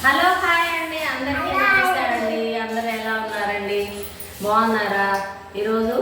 Hello hi అండి, అందరికీ నమస్తే అండి. అందరూ ఎలా ఉన్నారండి? బాగున్నారా? ఈరోజు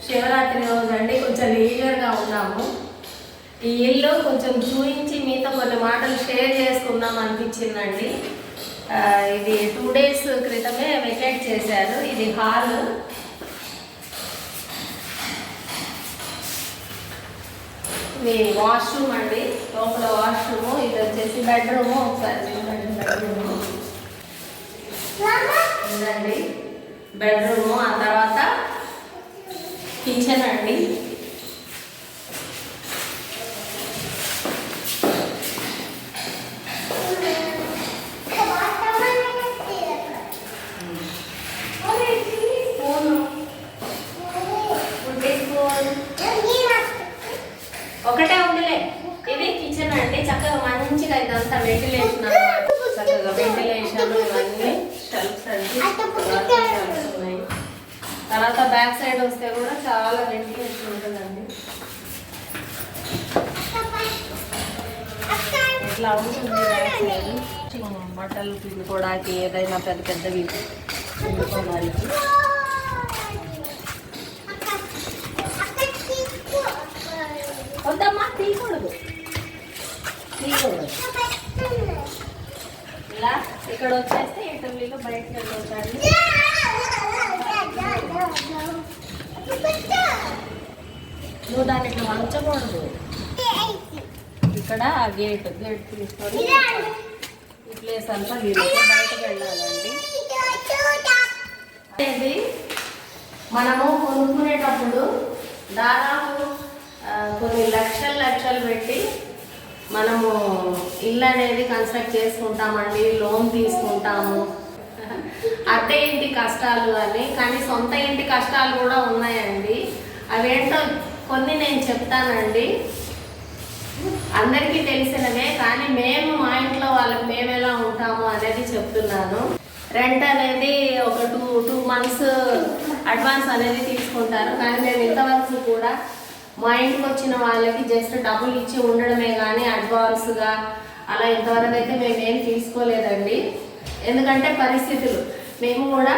శివరాత్రి రోజు అండి, కొంచెం లీజర్గా ఉన్నాము. ఈ ఇల్లు కొంచెం చూపించి మీతో కొన్ని మాటలు షేర్ చేసుకుందాం అనిపించిందండి. ఇది 2 days క్రితమే వెకేట్ చేశారు. ఇది హాల్, ఇది వాష్రూమ్ అండి, లోపల వాష్రూము. ఇది వచ్చేసి బెడ్రూము. ఒకసారి చూడండి, బెడ్రూము ఇదండి బెడ్రూము. ఆ తర్వాత కిచెన్ అండి. ఒకటే ఉందిలే. ఇది కిచెన్ అండి. చక్కగా మంచిగా ఇదంతా వెంటిలేషన్ అన్నమాట. చక్కగా వెంటిలేషన్, ఇవన్నీ షెల్ఫ్స్ అండి, ఉన్నాయి. తర్వాత బ్యాక్ సైడ్ వస్తే కూడా చాలా వెంటిలేషన్ ఉంటుందండి. ఇట్లా ఉంటుంది బ్యాక్ సైడ్. బట్టలు పిండుకోవడానికి, ఏదైనా పెద్ద పెద్దవి పిండుకోవడానికి. వద్దమ్మా, తీయకూడదు. ఇలా ఇక్కడ వచ్చేస్తే ఇటలీలో బయటకు వెళ్ళొచ్చాడు. నువ్వు దాన్ని ఇట్లా వంచకూడదు. ఇక్కడ గేట్ తీసుకొని ఈ ప్లేస్ అంతా బయటకు వెళ్ళాలండి. ఇది మనము కొనుక్కునేటప్పుడు దాదాపు కొన్ని లక్షలు పెట్టి మనము ఇల్లు అనేది కన్స్ట్రక్ట్ చేసుకుంటామండి. లోన్ తీసుకుంటాము. అద్దె ఇంటి కష్టాలు అని, కానీ సొంత ఇంటి కష్టాలు కూడా ఉన్నాయండి. అవేంటో కొన్ని నేను చెప్తానండి. అందరికీ తెలిసినవే, కానీ మేము మా ఇంట్లో వాళ్ళకి మేము ఎలా ఉంటాము అనేది చెప్తున్నాను. రెంట్ అనేది ఒక 2 months అడ్వాన్స్ అనేది తీసుకుంటారు. కానీ మేము ఇంతవరకు కూడా మా ఇంటికి వచ్చిన వాళ్ళకి జస్ట్ డబ్బులు ఇచ్చి ఉండడమే కానీ అడ్వాన్స్గా అలా ఇంతవరకు అయితే మేమేం తీసుకోలేదండి. ఎందుకంటే పరిస్థితులు, మేము కూడా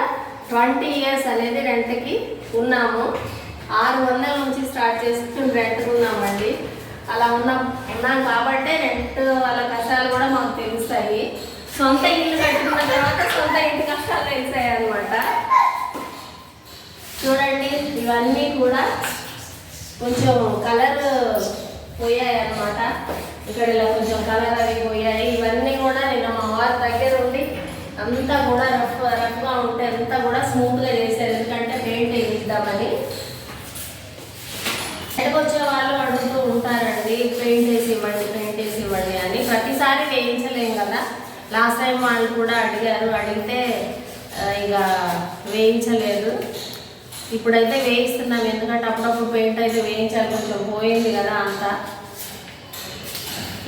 20 years అనేది రెంట్కి ఉన్నాము. 600 నుంచి స్టార్ట్ చేసుకుని రెంట్కి ఉన్నామండి. అలా ఉన్నాం కాబట్టే రెంట్ వాళ్ళ కష్టాలు కూడా మాకు తెలుస్తాయి. సొంత ఇల్లు కట్టుకున్న తర్వాత సొంత ఇంటి కష్టాలు తెలుస్తాయి అన్నమాట. చూడండి, ఇవన్నీ కూడా కొంచెం కలర్ పోయాయి అన్నమాట. ఇక్కడ ఇలా కొంచెం కలర్ అవి పోయాయి. ఇవన్నీ కూడా నేను మా వారి దగ్గర ఉండి అంతా కూడా రఫ్గా ఉంటే అంతా కూడా స్మూత్గా చేశారు. ఎందుకంటే పెయింట్ వేయిద్దామని. ఎక్కడికొచ్చే వాళ్ళు అడుగుతూ ఉంటారండి, పెయింట్ వేసి ఇవ్వండి అని. ప్రతిసారి వేయించలేం కదా. లాస్ట్ టైం వాళ్ళు కూడా అడిగితే ఇక వేయించలేదు. ఇప్పుడైతే వేయిస్తున్నాం, ఎందుకంటే అప్పుడప్పుడు పెయింట్ అయితే వేయించాలి, కొంచెం పోయింది కదా అంతా.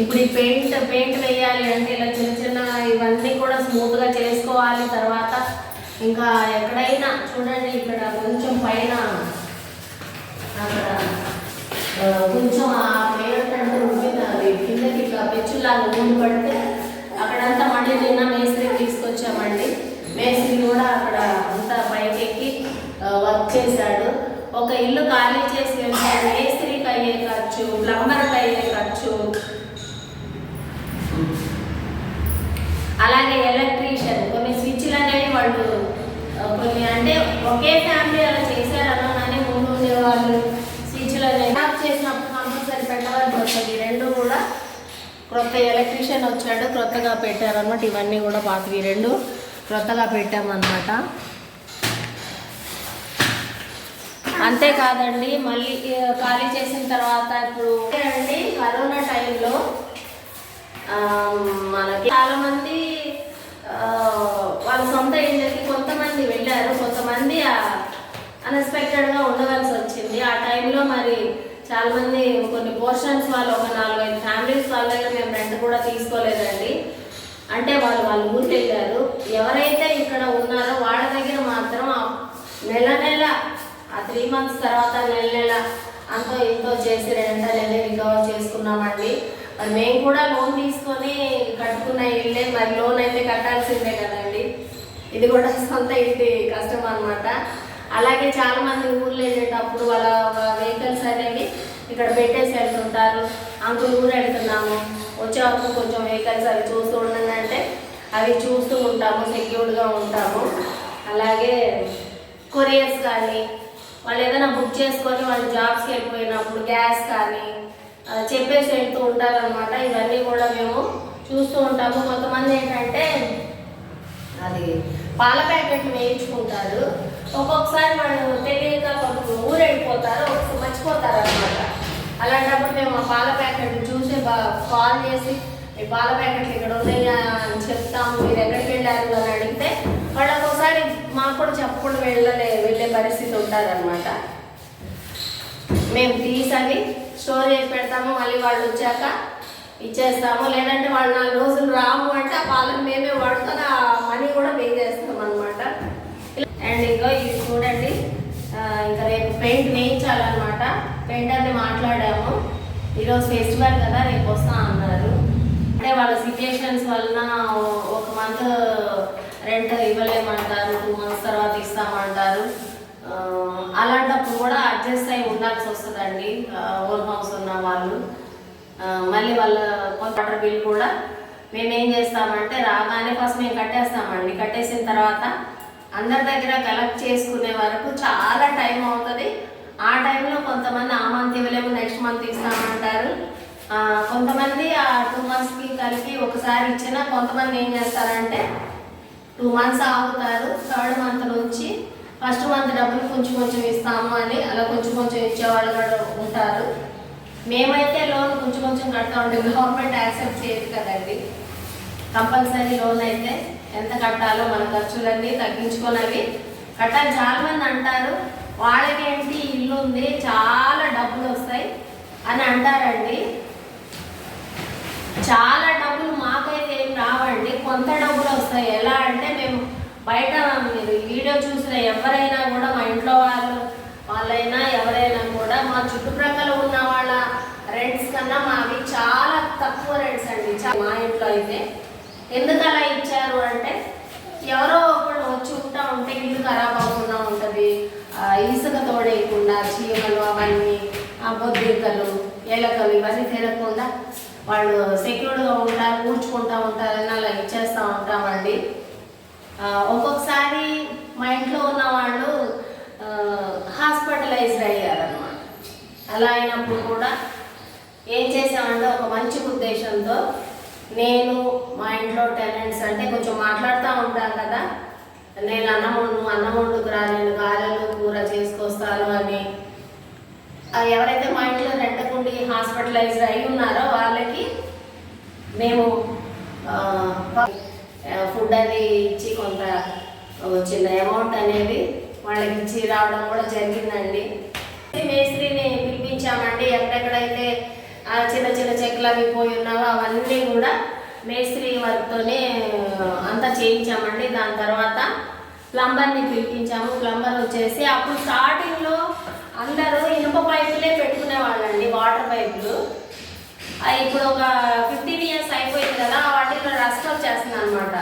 ఇప్పుడు ఈ పెయింట్ వేయాలి అంటే ఇలా చిన్న ఇవన్నీ కూడా స్మూత్గా చేసుకోవాలి. తర్వాత ఇంకా ఎక్కడైనా చూడండి, ఇక్కడ కొంచెం పైన అక్కడ కొంచెం ఆ పేరంటే ఉంటుంది, అది కిందకి ఇట్లా పెచ్చులాగా ముందు పడితే అక్కడంతా మళ్ళీ నిన్న మేస్త్రి తీసుకొచ్చామండి. మేస్త్రి కూడా అక్కడ అంతా పైకెక్కి వర్క్ చేశాడు. ఒక ఇల్లు ఖాళీ చేసి వెళ్తే మేస్త్రికి అయ్యే ఖర్చు, ప్లంబర్కి అయ్యే ఖర్చు, అలాగే ఎలక్ట్రీషియన్, కొన్ని స్విచ్లు అనేవి వాళ్ళు కొన్ని అంటే ఒకే ఫ్యామిలీ అలా చేశారనో కానీ ముందు ఉండేవాళ్ళు స్విచ్లు అనేవి ఆఫ్ చేసినప్పుడు కంపల్సరీ పెట్టవలసి వస్తుంది. రెండు కూడా క్రొత్త ఎలక్ట్రీషియన్ వచ్చాడు, క్రొత్తగా పెట్టారనమాట. ఇవన్నీ కూడా పాతవి, 2 క్రొత్తగా పెట్టామన్నమాట. అంతేకాదండి, మళ్ళీ ఖాళీ చేసిన తర్వాత ఇప్పుడు అండి కరోనా టైంలో మనకి చాలామంది వాళ్ళ సొంత ఇళ్ళకి కొంతమంది వెళ్ళారు, కొంతమంది అన్ఎక్స్పెక్టెడ్గా ఉండవలసి వచ్చింది. ఆ టైంలో మరి చాలామంది కొన్ని పోర్షన్స్ వాళ్ళు ఒక 4-5 ఫ్యామిలీస్ వాళ్ళ దగ్గర మేము రెంట్ కూడా తీసుకోలేదండి. అంటే వాళ్ళు ఊరికి వెళ్ళారు. ఎవరైతే ఇక్కడ ఉన్నారో వాళ్ళ దగ్గర మాత్రం నెల ఆ 3 months తర్వాత నెల అంతో ఇంతో చేసి రెంట్ అనేది రికవర్ చేసుకున్నామండి. మరి మేము కూడా లోన్ తీసుకొని ఇక్కడ ఇది కూడా సొంత ఇంటి కష్టం అనమాట. అలాగే చాలా మంది ఊర్లో వెళ్ళేటప్పుడు వాళ్ళ వెహికల్స్ అనేవి ఇక్కడ పెట్టేసి వెళ్తుంటారు. అంకుల్ ఊరు వెళ్తున్నాము, వచ్చే వరకు కొంచెం వెహికల్స్ అవి చూస్తూ ఉండండి అంటే అవి చూస్తూ ఉంటాము, సెక్యూర్డ్గా ఉంటాము. అలాగే కొరియర్స్ కానీ వాళ్ళు ఏదైనా బుక్ చేసుకొని వాళ్ళు జాబ్స్కి వెళ్ళిపోయినప్పుడు గ్యాస్ కానీ చెప్పేసి వెళ్తూ ఉంటారనమాట. ఇవన్నీ కూడా మేము చూస్తూ ఉంటాము. కొంతమంది ఏంటంటే అది పాల ప్యాకెట్లు వేయించుకుంటారు. ఒక్కొక్కసారి వాళ్ళు తెలియక ఊరు వెళ్ళిపోతారు, ఒకసారి మర్చిపోతారు అనమాట. అలాంటప్పుడు మేము ఆ పాల ప్యాకెట్లు చూసి కాల్ చేసి మీ పాల ప్యాకెట్లు ఇక్కడ ఉన్నాయా అని చెప్తాము, మీరు ఎక్కడికి వెళ్ళారు అని అడిగితే వాళ్ళు ఒక్కోసారి మాకు కూడా చెప్పకుండా వెళ్ళే పరిస్థితి ఉంటారనమాట. మేము తీసి స్టోర్ చేసి పెడతాము, మళ్ళీ వాళ్ళు వచ్చాక ఇచ్చేస్తాము. లేదంటే వాళ్ళు 4 రోజులు రాము అంటే ఆ పాలను మేమే వాడుకొని ఆ మనీ కూడా పే చేస్తాం అనమాట. అండ్ ఇంకో ఇది చూడండి, ఇంకా రేపు పెయింట్ వేయించాలన్నమాట. పెయింట్ అది మాట్లాడాము, ఈరోజు ఫెస్టివల్ కదా రేపు వస్తా అన్నారు. అంటే వాళ్ళ సిచ్యుయేషన్స్ వలన 1 మంత్ రెంట్ ఇవ్వలేమంటారు, 2 months తర్వాత ఇస్తామంటారు. అలాంటప్పుడు కూడా అడ్జస్ట్ అయి ఉండాల్సి వస్తుందండి ఓన్ హౌస్ ఉన్న వాళ్ళు. మళ్ళీ వాళ్ళ వాటర్ బిల్ కూడా మేమేం చేస్తామంటే రాగానే ఫస్ట్ మేము కట్టేస్తామండి. కట్టేసిన తర్వాత అందరి దగ్గర కలెక్ట్ చేసుకునే వరకు చాలా టైం అవుతుంది. ఆ టైంలో కొంతమంది ఆ మంత్ ఇవ్వలేము, నెక్స్ట్ మంత్ ఇస్తామంటారు. కొంతమంది ఆ 2 monthsకి కలిపి ఒకసారి ఇచ్చినా కొంతమంది ఏం చేస్తారంటే 2 months ఆగుతారు. 3rd month నుంచి ఫస్ట్ మంత్ డబ్బులు కొంచెం కొంచెం ఇస్తాము అని అలా కొంచెం కొంచెం ఇచ్చేవాళ్ళు కూడా ఉంటారు. మేమైతే లోన్ కొంచెం కొంచెం కడతా ఉంటే గవర్నమెంట్ యాక్సెప్ట్ చేయదు కదండి. కంపల్సరీ లోన్ అయితే ఎంత కట్టాలో మన ఖర్చులన్నీ తగ్గించుకున్నవి కట్టాలి. చాలామంది అంటారు వాళ్ళకేంటి ఇల్లు ఉంది చాలా డబ్బులు వస్తాయి అని అంటారండి. చాలా డబ్బులు మాకైతే ఏం రావండి, కొంత డబ్బులు వస్తాయి. ఎలా అంటే మేము బయట మీరు వీడియో చూసిన ఎవరైనా కూడా మా ఇంట్లో వాళ్ళైనా ఎవరైనా కూడా మా చుట్టుప్రక్కల ఉన్న వాళ్ళ రెంట్స్ కన్నా మావి చాలా తక్కువ రెంట్స్ అండి. మా ఇంట్లో అయితే ఎందుకు అలా ఇచ్చారు అంటే ఎవరో ఒకళ్ళు వచ్చి ఉంటా ఉంటే ఇల్లు ఖరాబ్ అవ్వకుండా ఉంటుంది, ఇసుక తోడేయకుండా చీమలు అవన్నీ బొద్దింకలు ఎలకలు ఇవన్నీ తిరగకుండా వాళ్ళు సెక్యూర్డ్గా ఉంటారు, కూర్చుకుంటూ ఉంటారని అలా ఇచ్చేస్తూ ఉంటామండి. ఒక్కొక్కసారి మా ఇంట్లో ఉన్న వాళ్ళు హాస్పిటలైజ్డ్ అయ్యారనమాట. అలా అయినప్పుడు కూడా ఏం చేసామంటే ఒక మంచి ఉద్దేశంతో నేను మా ఇంట్లో టెనెంట్స్ అంటే కొంచెం మాట్లాడుతూ ఉంటాను కదా, నేను అన్నం వండుకు రా, నేను గారెలు కూర చేసుకొస్తాను అని ఎవరైతే మా ఇంట్లో రెంటకుండి హాస్పిటలైజ్డ్ అయి ఉన్నారో వాళ్ళకి మేము ఫుడ్ అది ఇచ్చి కొంత చిన్న అమౌంట్ అనేది వాళ్ళకి ఇచ్చి రావడం కూడా జరిగిందండి. మేస్త్రిని పిలిపించామండి. ఎక్కడెక్కడైతే చిన్న చిన్న చెక్కలు అవి పోయి ఉన్నావో అవన్నీ కూడా మేస్త్రి వర్క్తోనే అంతా చేయించామండి. దాని తర్వాత ప్లంబర్ని పిలిపించాము. ప్లంబర్ వచ్చేసి అప్పుడు స్టార్టింగ్లో అందరూ ఇనుప పైపులే పెట్టుకునే వాళ్ళండి, వాటర్ పైపులు. ఇప్పుడు ఒక 15 years అయిపోయింది కదా, వాటిలో రస్ట్ వచ్చేస్తుంది అనమాట.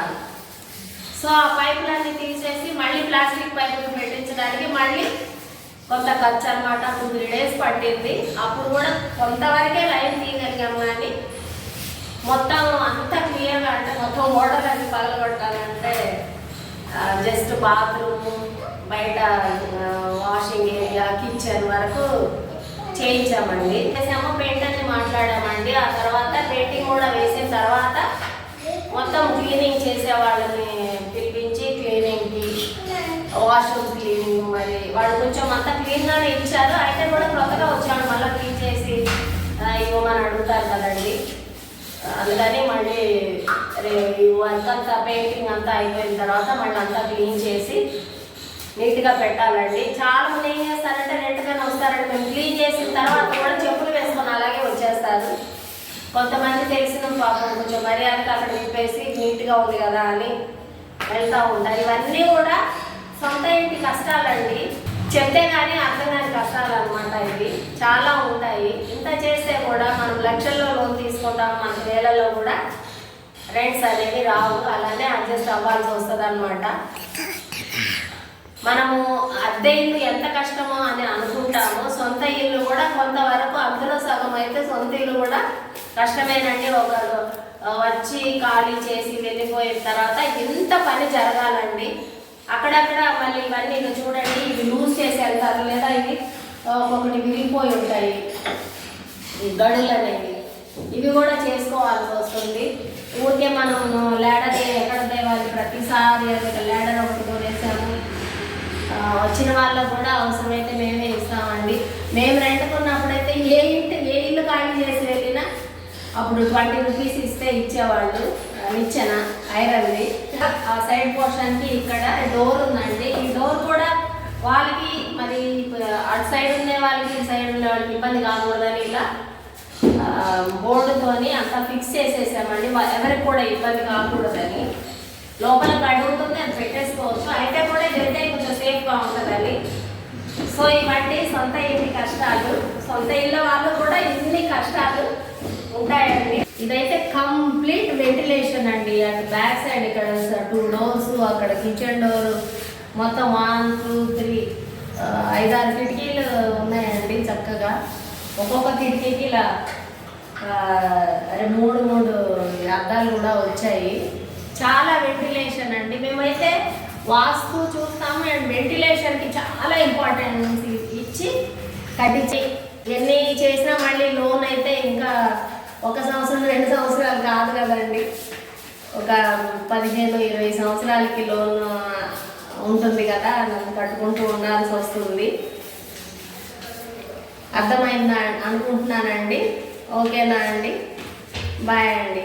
సో ఆ పైపులన్నీ తీసేసి మళ్ళీ ప్లాస్టిక్ పైపులు పెట్టించడానికి మళ్ళీ కొంత ఖర్చు అనమాట. 2-3 days పట్టింది. అప్పుడు కూడా కొంతవరకే లైన్ తీయగలిగాము, కానీ మొత్తం అంతా క్లియర్గా అంటే మొత్తం మోటార్ అది పగలగొట్టాలంటే జస్ట్ బాత్రూమ్ బయట వాషింగ్ ఏరియా కిచెన్ వరకు చేయించామండి. చేసాము, పెయింటర్ని మాట్లాడామండి. ఆ తర్వాత పెయింటింగ్ కూడా వేసిన తర్వాత మొత్తం క్లీనింగ్ చేసే వాళ్ళని పిలిపించి క్లీనింగ్కి వాష్రూమ్ క్లీనింగ్ మరి వాళ్ళు కొంచెం అంతా క్లీన్గానే ఇచ్చారు. అయితే కూడా కొత్తగా వచ్చాడు, మళ్ళీ క్లీన్ చేసి ఇవ్వమని అడుగుతారు కదండి. అందుకని మళ్ళీ వర్క్ అంతా పెయింటింగ్ అంతా అయిపోయిన తర్వాత మళ్ళీ అంతా క్లీన్ చేసి నీట్గా పెట్టాలండి. చాలా మంది ఏం చేస్తారంటే రెంట్గానే వస్తారంటే మేము క్లీన్ చేసిన తర్వాత కూడా చెప్పులు వేసుకొని అలాగే వచ్చేస్తారు. కొంతమంది తెలిసిన పాపం కొంచెం మర్యాదగా అక్కడ విప్పేసి నీట్గా ఉంది కదా అని వెళ్తూ ఉంటారు. ఇవన్నీ కూడా సొంత ఇంటి కష్టాలండి, చెప్తే కానీ అర్థం కాని కష్టాలు అనమాట. ఇవి చాలా ఉంటాయి. ఇంత చేస్తే కూడా మనం లక్షల్లో లోన్ తీసుకుంటాం, మనకు వేలల్లో కూడా రెంట్స్ అనేవి రావు, అలానే అడ్జస్ట్ అవ్వాల్సి వస్తుంది అనమాట. మనము అద్దె ఇల్లు ఎంత కష్టమో అని అనుకుంటామో, సొంత ఇల్లు కూడా కొంతవరకు అందులో సగం అయితే సొంత ఇల్లు కూడా కష్టమేనండి. ఒకరు వచ్చి ఖాళీ చేసి వెళ్ళిపోయిన తర్వాత ఇంత పని జరగాలండి. అక్కడక్కడ మళ్ళీ ఇవన్నీ చూడండి, ఇవి లూజ్ చేసి వెళ్తారు, లేదా ఇవి ఒకటి విరిగిపోయి ఉంటాయి ఈ గడులు అనేవి, ఇవి కూడా చేసుకోవాల్సి వస్తుంది. ఊరికే మనం లేడర్ ఎక్కడ తేవాలి ప్రతిసారి అది లేడర్ ఒకటి కొనేసాము. వచ్చిన వాళ్ళకు కూడా అవసరమైతే మేమే ఇస్తామండి. మేము రెంట్కున్నప్పుడైతే ఏ ఇల్లు ఖాళీ చేసి వెళ్ళినా అప్పుడు 20 రూపీస్ ఇస్తే ఇచ్చేవాళ్ళు. నిచ్చెన ఐరన్ది. ఆ సైడ్ పోర్షన్కి ఇక్కడ డోర్ ఉందండి. ఈ డోర్ కూడా వాళ్ళకి మరి అటు సైడ్ ఉండే వాళ్ళకి ఈ సైడ్ ఉండే వాళ్ళకి ఇబ్బంది కాకూడదని ఇలా బోర్డుతోని అంతా ఫిక్స్ చేసేసామండి, ఎవరికి కూడా ఇబ్బంది కాకూడదని. లోపల గడి ఉంటుంది, అది పెట్టేసుకోవచ్చు. అయితే కూడా ఇదైతే కొంచెం సేఫ్గా ఉంటుందండి. సో ఇవన్నీ సొంత ఇంటి కష్టాలు. సొంత ఇల్లు వాళ్ళు కూడా ఇన్ని కష్టాలు ఉంటాయండి. ఇదైతే కంప్లీట్ వెంటిలేషన్ అండి. అటు బ్యాక్ సైడ్ ఇక్కడ 2 డోర్స్, అక్కడ కిచెన్ డోర్, మొత్తం 1 2 3 5-6 కిటికీలు ఉన్నాయండి. చక్కగా ఒక్కొక్క కిటికీకి ఇలా 3 అద్దాలు కూడా వచ్చాయి. చాలా వెంటిలేషన్ అండి. మేమైతే వాస్తు చూస్తాము అండ్ వెంటిలేషన్కి చాలా ఇంపార్టెన్స్ ఇచ్చి కట్టించి ఎన్ని చేసినా మళ్ళీ లోన్ అయితే ఇంకా 1 సంవత్సరం 2 సంవత్సరాలు కాదు కదండి, ఒక 15-20 సంవత్సరాలకి లోన్ ఉంటుంది కదా, కట్టుకుంటూ ఉండాల్సి వస్తుంది. అర్థమైందా అనుకుంటున్నానండి. ఓకేనా అండి, బాయ్ అండి.